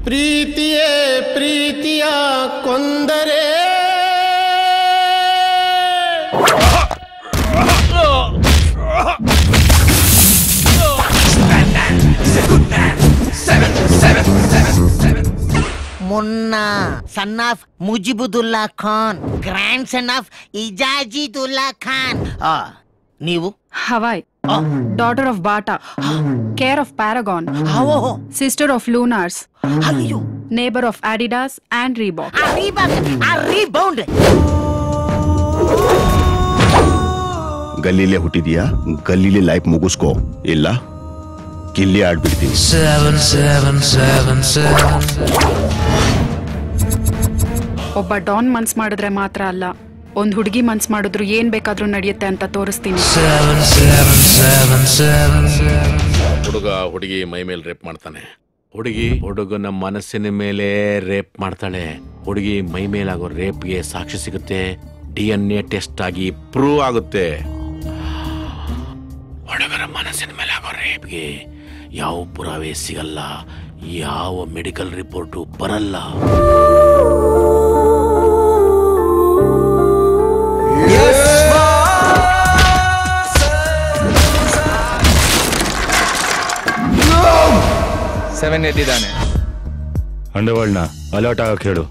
ಪ್ರೀತಿಯೇ ಪ್ರೀತಿಯ ಕೊಂದರೆ Munna son of Mujibudullah Khan, grand son of Ijazidullah Khan. ನೀವು? Hawaii, daughter of Bata, care of Paragon, sister of Lunars, neighbour of Adidas and Reebok. ಗಲ್ಲಿಲೇ ಹುಟ್ಟಿದ್ಯಾ, ಗಲ್ಲಿಲೇ ಲೈಫ್ ಮುಗಿಸ್ಕೋ, ಇಲ್ಲ ಕಿಲ್ಲಿ ಆಡ್ಬಿಡ್ತೀನಿ. ಒಬ್ಬ ಡಾನ್ ಮನ್ಸ್ ಮಾಡಿದ್ರೆ ಮಾತ್ರ ಅಲ್ಲ, ಒಂದ್ ಹುಡುಗಿ ಮನ್ಸ್ ಮಾಡಿದ್ರು ಏನ್ ಬೇಕಾದ್ರೂ ನಡೆಯುತ್ತೆ ಅಂತ ತೋರಿಸ್ತೀನಿ. ಹುಡುಗ ಹುಡುಗಿ ಮೈ ಮೇಲೆ ರೇಪ್ ಮಾಡ್ತಾನೆ, ಹುಡುಗಿ ಹುಡುಗನ ಮನಸ್ಸಿನ ಮೇಲೆ ರೇಪ್ ಮಾಡ್ತಾಳೆ. ಹುಡುಗಿ ಮೈ ಮೇಲಾಗೋ ರೇಪ್ಗೆ ಸಾಕ್ಷಿ ಸಿಗುತ್ತೆ, DNA ಟೆಸ್ಟ್ ಆಗಿ ಪ್ರೂವ್ ಆಗುತ್ತೆ. ಹುಡುಗರ ಮನಸ್ಸಿನ ಮೇಲೆ ಆಗೋ ರೇಪ್ಗೆ ಯಾವ ಪುರಾವೆ ಸಿಗಲ್ಲ, ಯಾವ ಮೆಡಿಕಲ್ ರಿಪೋರ್ಟು ಬರಲ್ಲ. ಸೆವೆನ್ ಎದ್ದಿದ್ದಾನೆ. ಅಂಡರ್ವರ್ಲ್ಡ್ನ ಅಲರ್ಟ್ ಆಗಕ್ಕೆ ಹೇಳು.